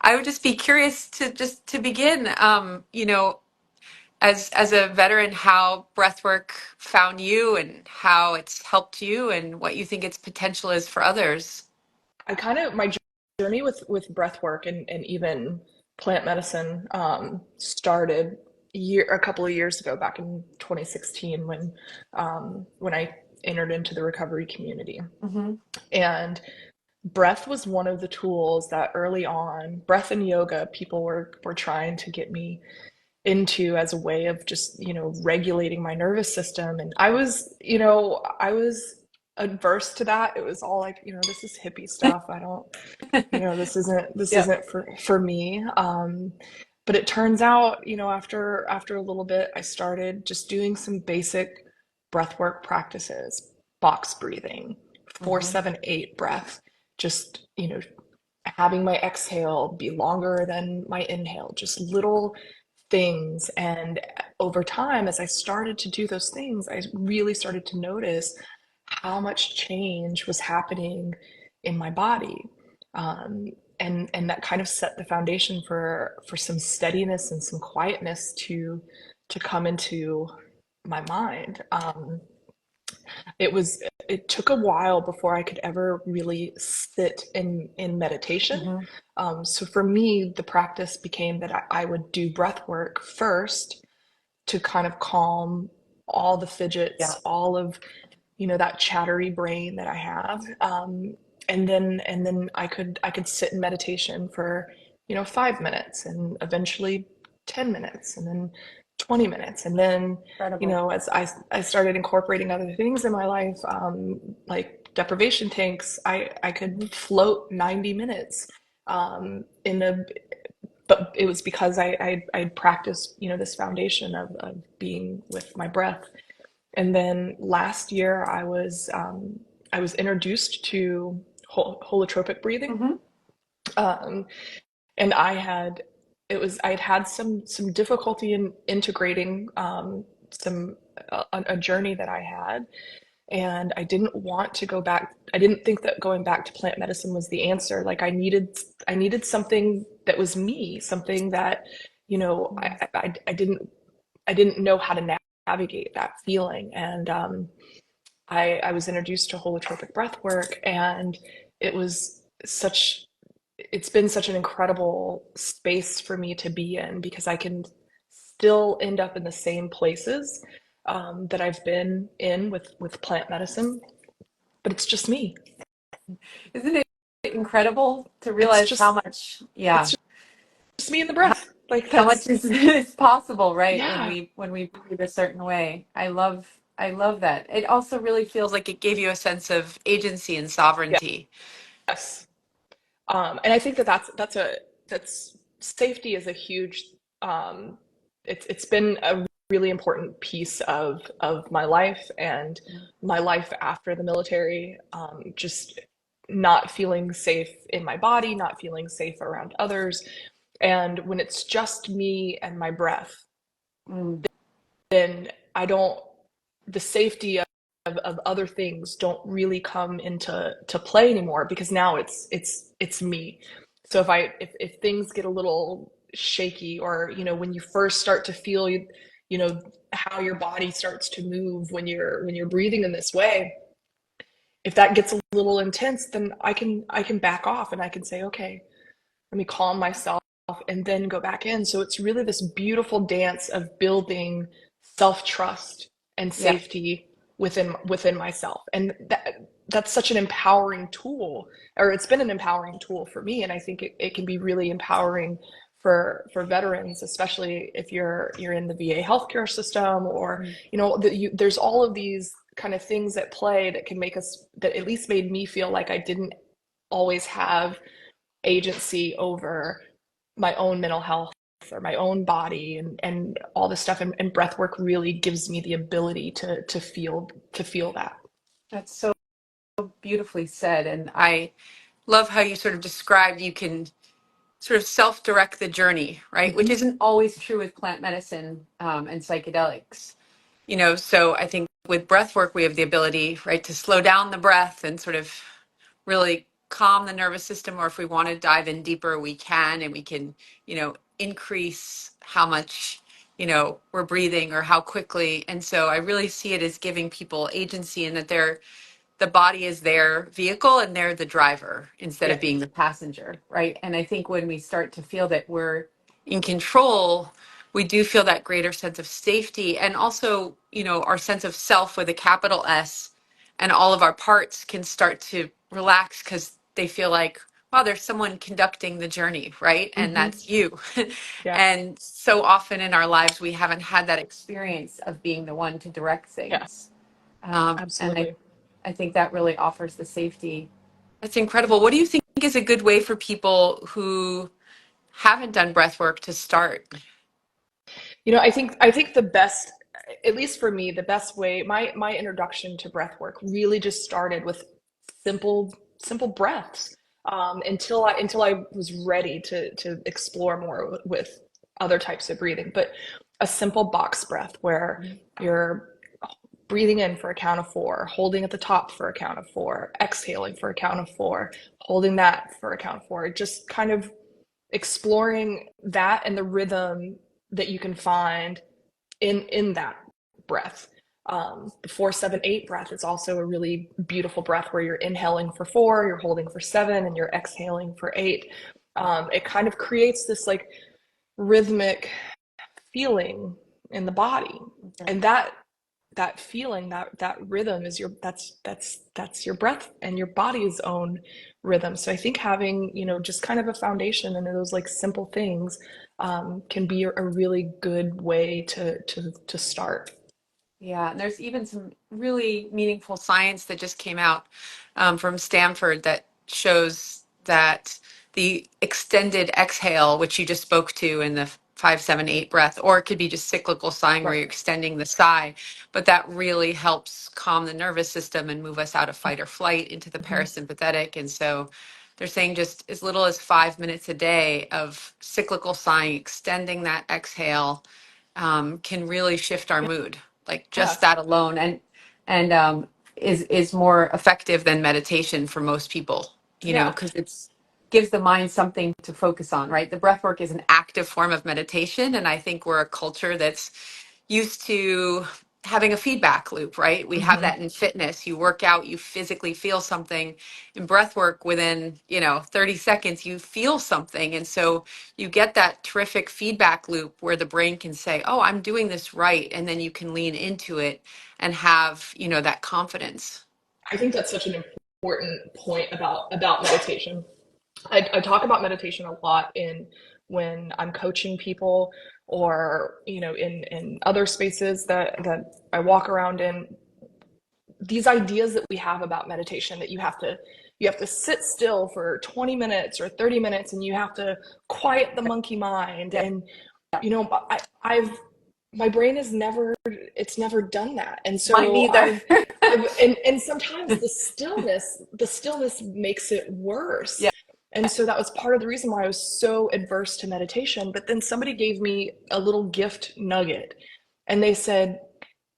I would just be curious to begin, as a veteran, how breathwork found you and how it's helped you and what you think its potential is for others. My journey with breath work and even plant medicine started a couple of years ago, back in 2016, when I entered into the recovery community. Hmm. And breath was one of the tools that early on, breath and yoga, people were trying to get me into as a way of just, regulating my nervous system. And I was adverse to that. It was all like, this is hippie stuff. I don't, this Yeah. isn't for me. But it turns out, after a little bit, I started just doing some basic breath work practices, box breathing, four, Hmm. 7, 8 breath, just, having my exhale be longer than my inhale, just little things. And over time, as I started to do those things, I really started to notice how much change was happening in my body. Um, and that kind of set the foundation for some steadiness and some quietness to come into my mind. It took a while before I could ever really sit in meditation. Hmm. So for me, the practice became that I would do breath work first to kind of calm all the Yeah. fidgets, all of, that chattery brain that I have. And then I could sit in meditation for, 5 minutes, and eventually 10 minutes, and then 20 minutes. And then, Incredible. as I started incorporating other things in my life, like deprivation tanks, I could float 90 minutes in a but it was because I practiced, this foundation of being with my breath. And then last year I was introduced to holotropic breathing. Hmm. Um, and I'd had some difficulty in integrating some a journey that I had, and I didn't want to go back. I didn't think that going back to plant medicine was the answer. Like I needed something that was me, something that, I didn't know how to navigate that feeling. And I was introduced to holotropic breath work, and it was such it's been such an incredible space for me to be in, because I can still end up in the same places that I've been in with plant medicine, but it's just me. Isn't it incredible to It's realize how just much, it's yeah, just me and the how, breath. Like how much that's is possible, right? When yeah. we breathe a certain way. I love that. It also really feels like it gave you a sense of agency and sovereignty. Yes. And I think that's safety is a huge um, it's been a really important piece of my life and my life after the military. Just not feeling safe in my body, not feeling safe around others, and when it's just me and my breath, Mm. then I don't the safety of other things don't really come into play anymore, because now it's me. So if things get a little shaky, or when you first start to feel, how your body starts to move when you're breathing in this way, if that gets a little intense, then I can back off, and I can say, okay, let me calm myself and then go back in. So it's really this beautiful dance of building self-trust and Yeah. safety within myself. And that's such an empowering tool, or it's been an empowering tool for me. And I think it can be really empowering for veterans, especially if you're in the VA healthcare system, or Mm. there's all of these kind of things at play that can make us, that at least made me feel like I didn't always have agency over my own mental health or my own body, and all this stuff. And breath work really gives me the ability to feel that. That's so beautifully said. And I love how you sort of described you can sort of self-direct the journey, right? Which Mm-hmm. isn't always true with plant medicine, and psychedelics. So I think with breath work, we have the ability, right, to slow down the breath and sort of really calm the nervous system, or if we want to dive in deeper, we can, and we can, increase how much, we're breathing or how quickly. And so I really see it as giving people agency, and that the body is their vehicle and they're the driver instead Yeah. of being the passenger, right? And I think when we start to feel that we're in control, we do feel that greater sense of safety, and also, our sense of self with a capital S, and all of our parts can start to relax because they feel like, wow, there's someone conducting the journey, right? And Hmm. that's you. Yeah. And so often in our lives, we haven't had that experience of being the one to direct Yeah. things. And Absolutely. I think that really offers the safety. That's incredible. What do you think is a good way for people who haven't done breath work to start? I think the best, at least for me, the best way, my introduction to breath work really just started with simple breaths, until I was ready to explore more with other types of breathing. But a simple box breath where you're breathing in for a count of four, holding at the top for a count of four, exhaling for a count of four, holding that for a count of four, just kind of exploring that and the rhythm that you can find in that breath. The 4-7-8 breath is also a really beautiful breath where you're inhaling for four, you're holding for seven, and you're exhaling for eight. It kind of creates this like rhythmic feeling in the body, Okay. and that feeling, that rhythm is that's your breath and your body's own rhythm. So I think having, just kind of a foundation and those like simple things, can be a really good way to start. Yeah, and there's even some really meaningful science that just came out from Stanford that shows that the extended exhale, which you just spoke to in the 5-7-8 breath, or it could be just cyclical sighing where Right. you're extending the sigh, but that really helps calm the nervous system and move us out of fight or flight into the Mm-hmm. parasympathetic. And so they're saying just as little as 5 minutes a day of cyclical sighing, extending that exhale, can really shift our mood, like Yeah. just that alone, and is more effective than meditation for most people, Yeah. because it's gives the mind something to focus on, right? The breath work is an active form of meditation, and I think we're a culture that's used to having a feedback loop, right? We have Mm-hmm. that in fitness. You work out, you physically feel something. In breath work, within, 30 seconds, you feel something. And so you get that terrific feedback loop where the brain can say, oh, I'm doing this right. And then you can lean into it and have, that confidence. I think that's such an important point about meditation. I talk about meditation a lot in when I'm coaching people, or in other spaces that I walk around in. These ideas that we have about meditation, that you have to sit still for 20 minutes or 30 minutes, and you have to quiet the monkey mind. Yeah. And I've my brain has never done that. And Mine so neither. and sometimes the stillness makes it worse. Yeah. And so that was part of the reason why I was so adverse to meditation. But then somebody gave me a little gift nugget, and they said,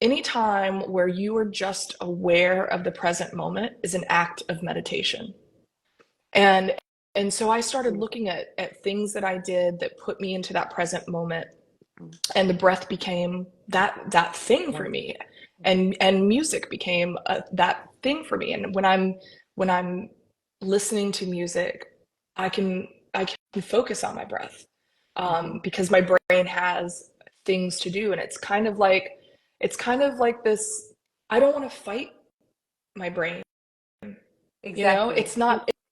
any time where you are just aware of the present moment is an act of meditation. And and so I started looking at things that I did that put me into that present moment, and the breath became that thing for me, and music became that thing for me. And when I'm listening to music, I can focus on my breath, Mhm. because my brain has things to do. And it's kind of like this. I don't want to fight my brain. Exactly.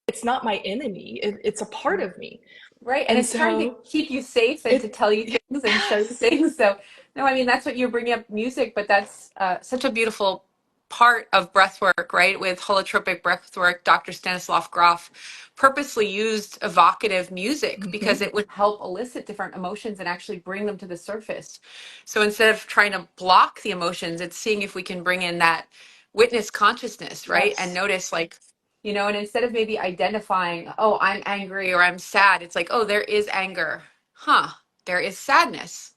It's not my enemy. It's a part of me. Right. And And it's trying to so keep you safe and to it tell you things and show you yes. things. So, no, I mean, that's what you're bringing up music, but that's such a beautiful part of breath work, right? With holotropic breath work, Dr. Stanislav Grof purposely used evocative music because Hmm. it would help elicit different emotions and actually bring them to the surface. So instead of trying to block the emotions, it's seeing if we can bring in that witness consciousness, right? And Yes. notice, like, and instead of maybe identifying, oh, I'm angry or I'm sad, it's like, oh, there is anger. Huh, there is sadness.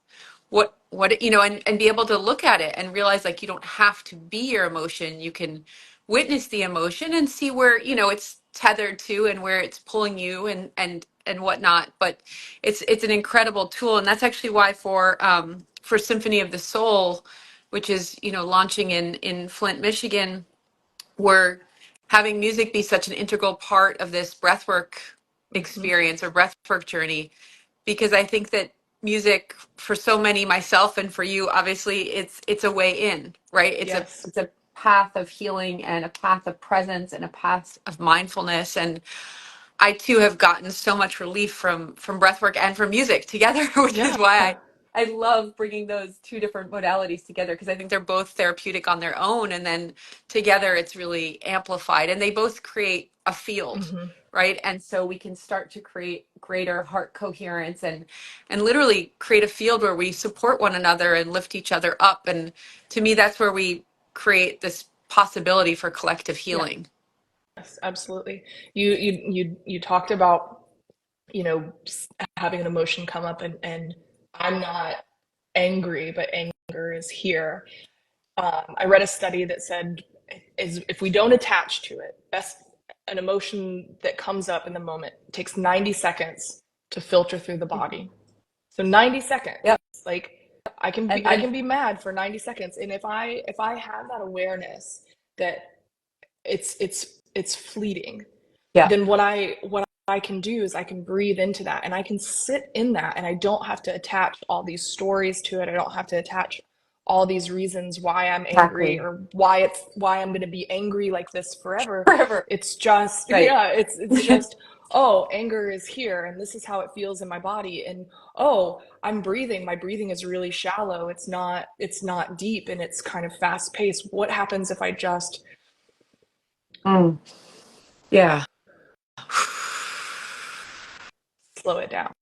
And be able to look at it and realize, like, you don't have to be your emotion. You can witness the emotion and see where, it's tethered to and where it's pulling you and whatnot. But it's an incredible tool, and that's actually why for Symphony of the Soul, which is launching in Flint, Michigan, we're having music be such an integral part of this breathwork Mm-hmm. experience or breathwork journey, because I think that music, for so many, myself and for you, obviously, it's a way in, right? Yes. It's a path of healing and a path of presence and a path of mindfulness. And I too have gotten so much relief from breathwork and from music together, which is Yeah. why I love bringing those two different modalities together, because I think they're both therapeutic on their own, and then together it's really amplified, and they both create a field, Mm-hmm. right? And so we can start to create greater heart coherence and literally create a field where we support one another and lift each other up. And to me, that's where we create this possibility for collective healing. Yes, absolutely. You talked about, you know, having an emotion come up, and I'm not angry, but anger is here. I read a study that said is if we don't attach to it, best an emotion that comes up in the moment takes 90 seconds to filter through the body. So 90 seconds. Yep. Like And I then, can be mad for 90 seconds, and if I have that awareness that it's fleeting, yeah, then what I can do is I can breathe into that, and I can sit in that, and I don't have to attach all these stories to it. I don't have to attach all these reasons why I'm angry, exactly. or why I'm going to be angry like this forever. Forever. It's just Right. yeah, it's just, oh, anger is here, and this is how it feels in my body, and oh, I'm breathing. My breathing is really shallow. It's not deep, and it's kind of fast paced. What happens if I just Mm. Yeah. slow it down?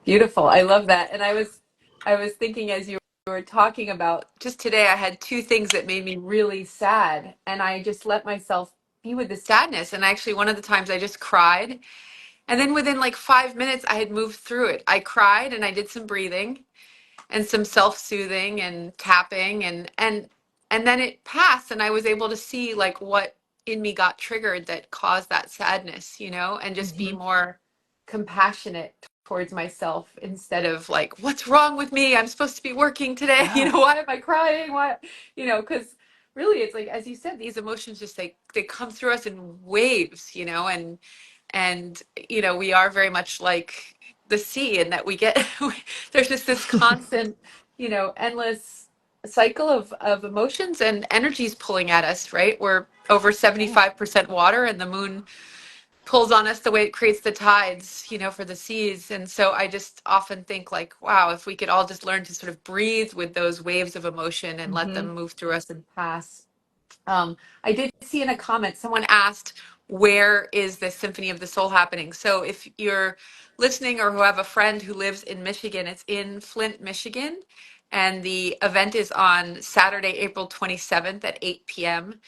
Beautiful. I love that. And I was thinking as you were talking about, just today I had two things that made me really sad, and I just let myself be with the sadness. And actually one of the times I just cried, and then within like 5 minutes I had moved through it. I cried and I did some breathing and some self-soothing and tapping, and then it passed, and I was able to see like what in me got triggered that caused that sadness, and just be Mm-hmm. more compassionate towards myself, instead of like, what's wrong with me, I'm supposed to be working today, Yeah. why am I crying, why, because really it's like, as you said, these emotions just they come through us in waves, and we are very much like the sea, in that we get there's just this constant, endless cycle of emotions and energies pulling at us, right? We're over Yeah. 75% water, and the moon pulls on us the way it creates the tides, for the seas. And so I just often think like, wow, if we could all just learn to sort of breathe with those waves of emotion and let Mm-hmm. them move through us and pass. I did see in a comment, someone asked, where is the Symphony of the Soul happening? So if you're listening or who have a friend who lives in Michigan, it's in Flint, Michigan. And the event is on Saturday, April 27th at 8 p.m.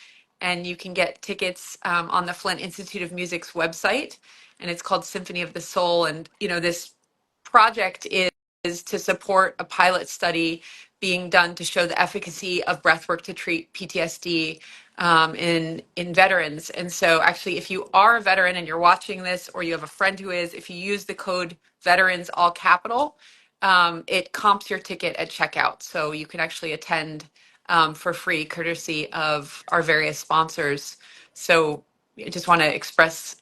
And you can get tickets on the Flint Institute of Music's website. And it's called Symphony of the Soul. And, this project is to support a pilot study being done to show the efficacy of breathwork to treat PTSD in veterans. And so, actually, if you are a veteran and you're watching this, or you have a friend who is, if you use the code veterans all capital, it comps your ticket at checkout, so you can actually attend for free, courtesy of our various sponsors. So I just want to express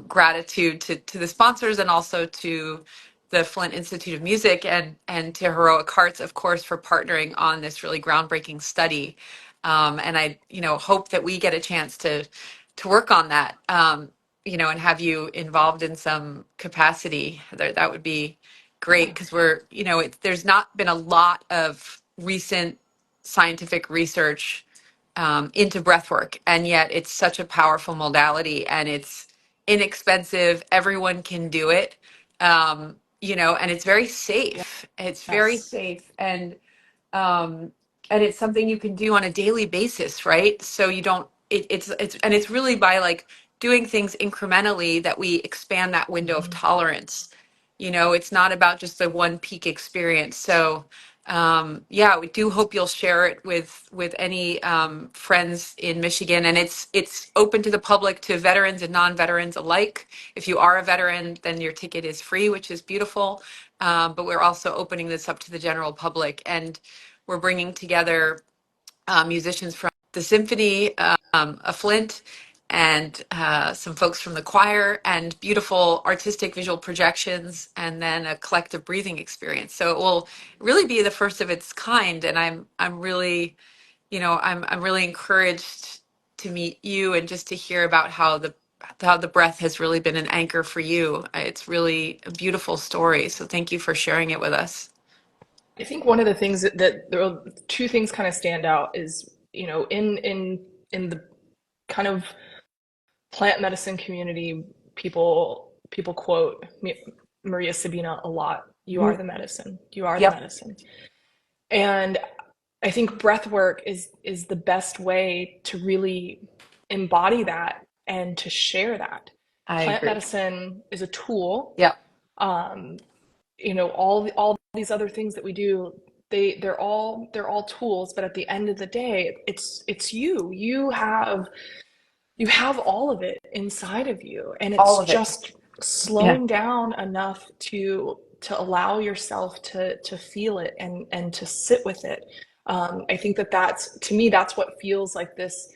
gratitude to the sponsors, and also to the Flint Institute of Music, and to Heroic Hearts, of course, for partnering on this really groundbreaking study. And I, hope that we get a chance to work on that, and have you involved in some capacity. That would be great, Yeah. because there's not been a lot of recent scientific research into breath work, and yet it's such a powerful modality, and it's inexpensive. Everyone can do it, and it's very safe. It's very Yes. safe, um, and it's something you can do on a daily basis, right? So you don't. It's really by like doing things incrementally that we expand that window of Mm-hmm. tolerance. It's not about just the one peak experience. So Yeah, we do hope you'll share it with any friends in Michigan, and it's open to the public, to veterans and non-veterans alike. If you are a veteran, then your ticket is free, which is beautiful. But we're also opening this up to the general public, and we're bringing together musicians from the symphony, a Flint, and some folks from the choir, and beautiful artistic visual projections, and then a collective breathing experience. So it will really be the first of its kind, and I'm really, I'm really encouraged to meet you and just to hear about how the breath has really been an anchor for you. It's really a beautiful story. So thank you for sharing it with us. I think one of the things that there are two things kind of stand out is, in the kind of plant medicine community, people quote Maria Sabina a lot. You Mhm. are the medicine. You are the Yep, medicine. And I think breath work is the best way to really embody that and to share that. I Plant agree. medicine is a tool. Yep, Um, all these other things that we do, they're all tools, but at the end of the day, it's you. You have all of it inside of you, and all it's of it. just Yeah. slowing down enough to allow yourself to feel it and to sit with it. I think that's, to me, that's what feels like this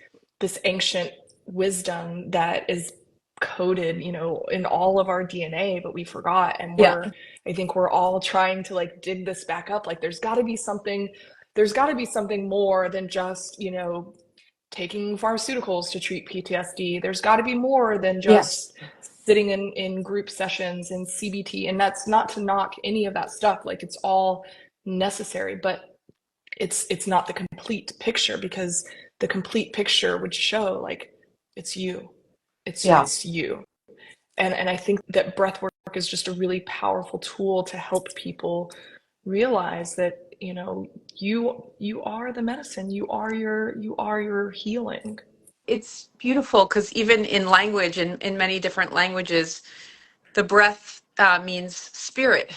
ancient wisdom that is coded, in all of our DNA, but we forgot, and Yeah. I think we're all trying to like dig this back up. Like there's got to be something more than just, taking pharmaceuticals to treat PTSD. There's got to be more than Yes. just sitting in group sessions and CBT. And that's not to knock any of that stuff. Like it's all necessary, but it's not the complete picture, because the complete picture would show like it's you. It's Yeah. it's you. And I think that breath work is just a really powerful tool to help people realize that, you are the medicine. You are your healing. It's beautiful because even in language, in many different languages, the breath means spirit,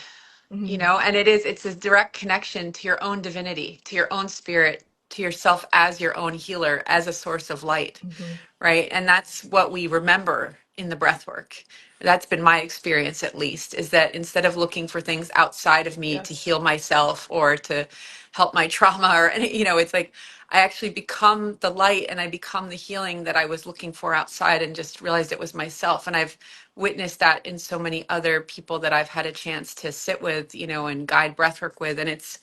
Mm-hmm. and it's a direct connection to your own divinity, to your own spirit, to yourself as your own healer, as a source of light, Mm-hmm. right? And that's what we remember in the breath work. That's been my experience, at least, is that instead of looking for things outside of me to Yes. heal myself or to help my trauma or any, it's like I actually become the light and I become the healing that I was looking for outside, and just realized it was myself. And I've witnessed that in so many other people that I've had a chance to sit with, and guide breathwork with. And it's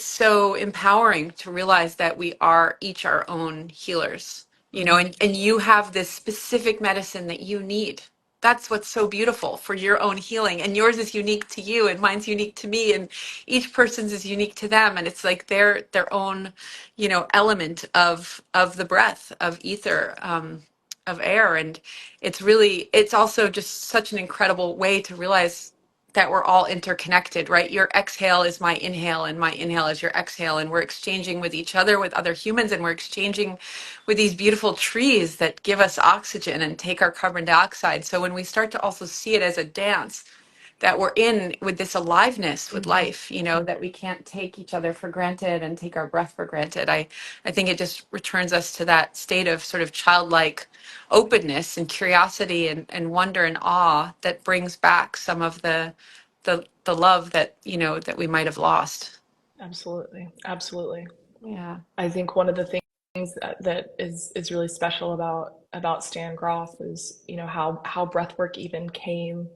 so empowering to realize that we are each our own healers, Mm-hmm. and you have this specific medicine that you need. That's what's so beautiful for your own healing. And yours is unique to you, and mine's unique to me, and each person's is unique to them. And it's like their own, element of the breath, of ether, of air. And it's also just such an incredible way to realize that we're all interconnected, right? Your exhale is my inhale, and my inhale is your exhale. And we're exchanging with each other, with other humans, and we're exchanging with these beautiful trees that give us oxygen and take our carbon dioxide. So when we start to also see it as a dance, that we're in with this aliveness with Mm-hmm. life, that we can't take each other for granted and take our breath for granted. I think it just returns us to that state of sort of childlike openness and curiosity and wonder and awe that brings back some of the love that, that we might have lost. Absolutely. Absolutely. Yeah. I think one of the things that is really special about Stan Groff is, how breathwork even came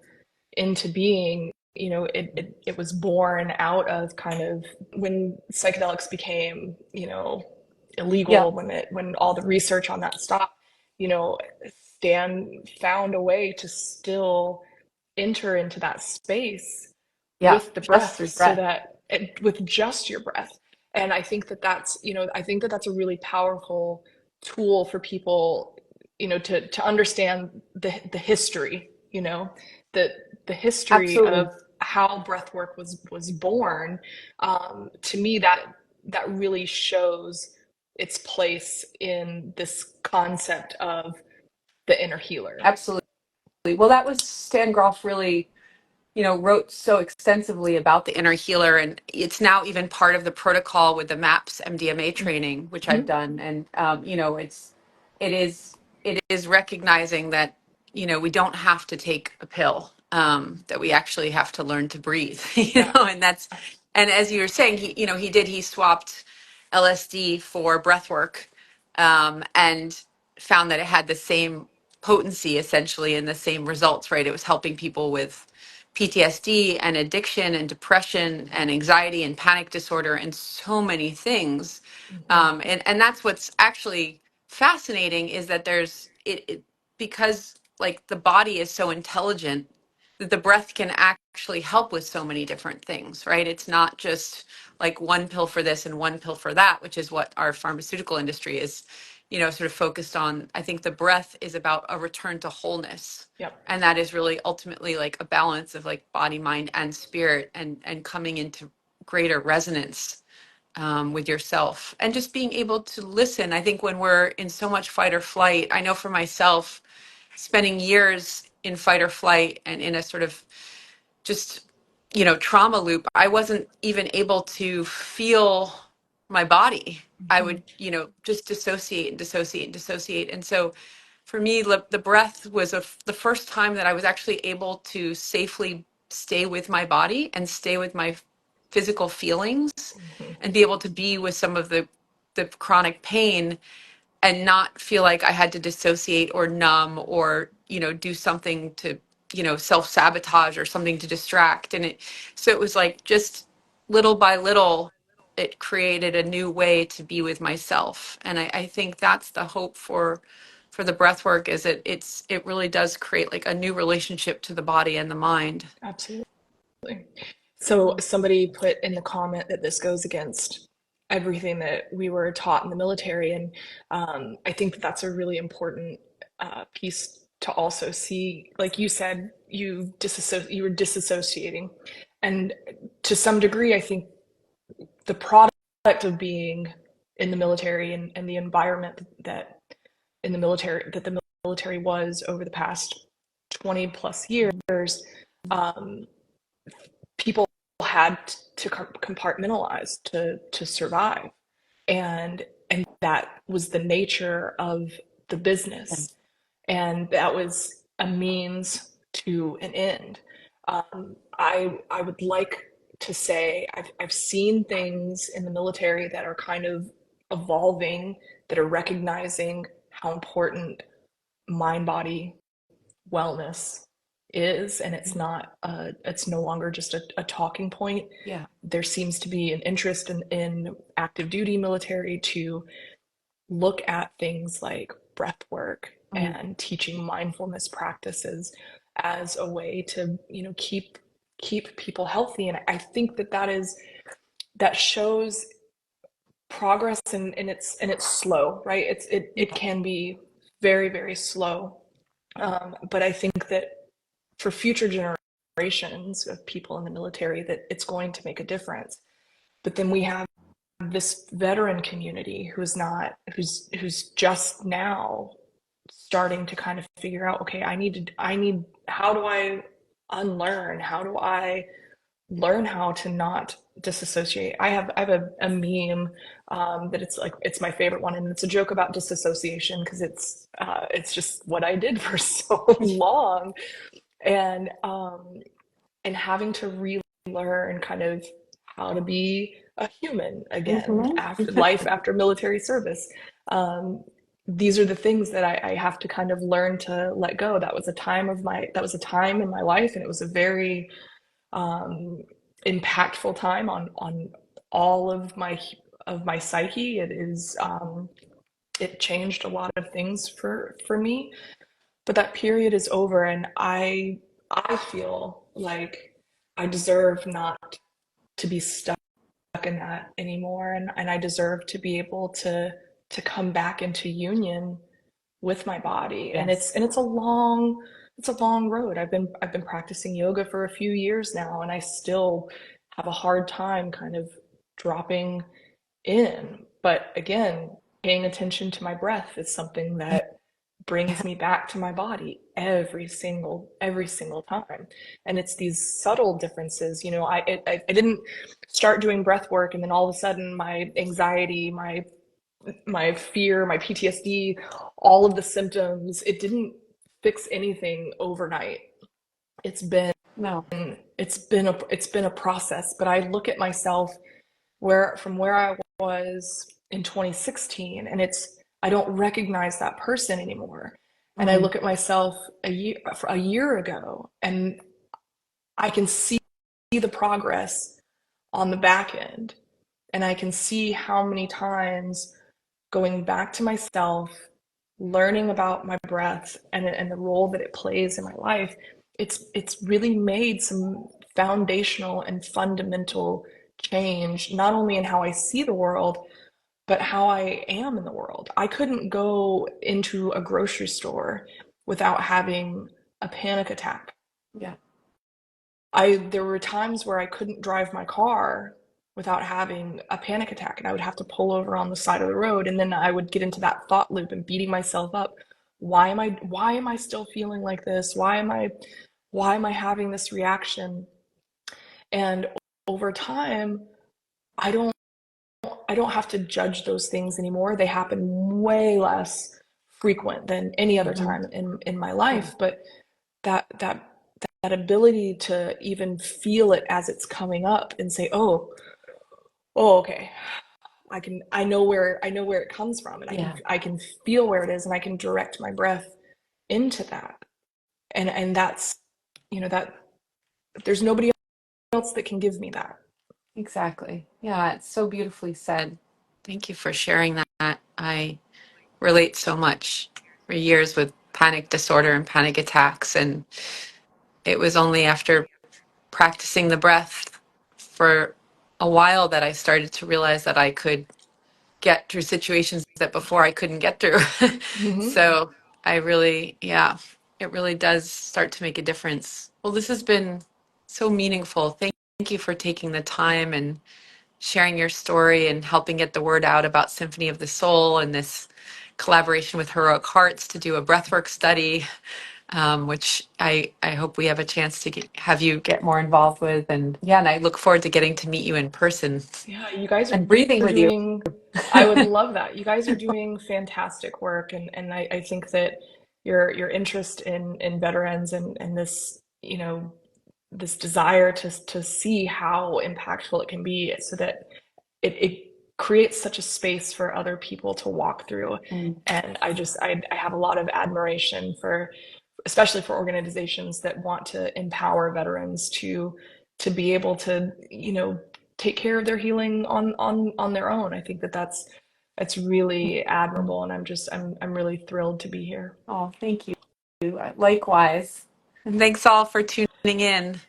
into being. It was born out of kind of when psychedelics became, Yeah. illegal, when all the research on that stopped. you know Stan found a way to still enter into that space Yeah. with the Just breath, through so breath. that with just your breath. And I think that that's a really powerful tool for people, to understand the history, the the history Absolutely. of how breath work was born. To me, that really shows its place in this concept of the inner healer. Absolutely. Well, that was Stan Groff really wrote so extensively about the inner healer, and it's now even part of the protocol with the MAPS MDMA training, which I've done. And it is it is recognizing that we don't have to take a pill, that we actually have to learn to breathe, Yeah. and as you were saying, he swapped LSD for breath work, and found that it had the same potency essentially and the same results, right? It was helping people with PTSD and addiction and depression and anxiety and panic disorder and so many things. And that's what's actually fascinating, is that because like the body is so intelligent, that the breath can actually help with so many different things, right? It's not just like one pill for this and one pill for that, which is what our pharmaceutical industry is, sort of focused on. I think the breath is about a return to wholeness. Yep. And that is really ultimately like a balance of like body, mind, and spirit, and coming into greater resonance, with yourself, and just being able to listen. I think when we're in so much fight or flight, I know for myself, spending years in fight or flight and in a sort of just trauma loop, I wasn't even able to feel my body. I would just dissociate and dissociate and dissociate. And so for me, the breath was the first time that I was actually able to safely stay with my body and stay with my physical feelings, and be able to be with some of the chronic pain, and not feel like I had to dissociate or numb or, do something to, self-sabotage or something to distract. So it was like just little by little, it created a new way to be with myself. And I think that's the hope for the breath work, is it really does create like a new relationship to the body and the mind. Absolutely. So somebody put in the comment that this goes against everything that we were taught in the military, and I think that that's a really important piece to also see. Like you said, you were disassociating, and to some degree, I think the product of being in the military, and the environment that the military was over the past 20 plus years, um, people had to compartmentalize to survive, and that was the nature of the business, and that was a means to an end. I would like to say I've seen things in the military that are kind of evolving, that are recognizing how important mind body wellness is, and it's no longer just a talking point. Yeah. There seems to be an interest in active duty military to look at things like breath work and teaching mindfulness practices as a way to keep people healthy. And I think that shows progress, and it's slow, right? It can be very, very slow, but I think that for future generations of people in the military, that it's going to make a difference. But then we have this veteran community who's just now starting to kind of figure out, okay, how do I unlearn? How do I learn how to not disassociate? I have a meme, that it's my favorite one, and it's a joke about disassociation, because it's just what I did for so long, and having to relearn kind of how to be a human again after life, after military service. These are the things that I have to kind of learn to let go. That was a time in my life, and it was a very impactful time on all of my psyche. It changed a lot of things for me, but that period is over, and I feel like I deserve not to be stuck in that anymore, and I deserve to be able to come back into union with my body. And Yes. it's a long road. I've been practicing yoga for a few years now, and I still have a hard time kind of dropping in. But again, paying attention to my breath is something that brings me back to my body every single time. And it's these subtle differences. You know, I didn't start doing breath work and then all of a sudden my anxiety, my fear, my PTSD, all of the symptoms, it didn't fix anything overnight. It's been No. it's been a process, but I look at myself where I was in 2016, and it's I don't recognize that person anymore. And I Mm, look at myself a year ago, and I can see the progress on the back end, and I can see how many times going back to myself, learning about my breath and the role that it plays in my life, it's really made some foundational and fundamental change, not only in how I see the world, but how I am in the world. I couldn't go into a grocery store without having a panic attack. yeah. There were times where I couldn't drive my car without having a panic attack, and I would have to pull over on the side of the road, and then I would get into that thought loop and beating myself up. Why am I still feeling like this? Why am I having this reaction? And over time, I don't I don't have to judge those things anymore. They happen way less frequent than any other Mhm. time in my Yeah. life, but that that that ability to even feel it as it's coming up and say, oh, okay, I know where it comes from, and Yeah. I can feel where it is, and I can direct my breath into that. And that's, you know, that there's nobody else that can give me that. Exactly. Yeah, it's so beautifully said. Thank you for sharing that. I relate so much for years with panic disorder and panic attacks. And it was only after practicing the breath for a while that I started to realize that I could get through situations that before I couldn't get through. Hmm. So I really, yeah, it really does start to make a difference. Well, this has been so meaningful. Thank you for taking the time and sharing your story and helping get the word out about Symphony of the Soul and this collaboration with Heroic Hearts to do a breathwork study, which I hope we have a chance to have you get more involved with. And yeah, and I look forward to getting to meet you in person Yeah, you guys and breathing are with you. doing, I would love that. You guys are doing fantastic work, and I think that your interest in veterans and this, you know, this desire to see how impactful it can be so that it creates such a space for other people to walk through. Mm, And I have a lot of admiration for, especially for organizations that want to empower veterans to be able to, you know, take care of their healing on their own. I think that that's really mm. admirable, and I'm really thrilled to be here. Oh, thank you. Likewise. And thanks all for tuning in.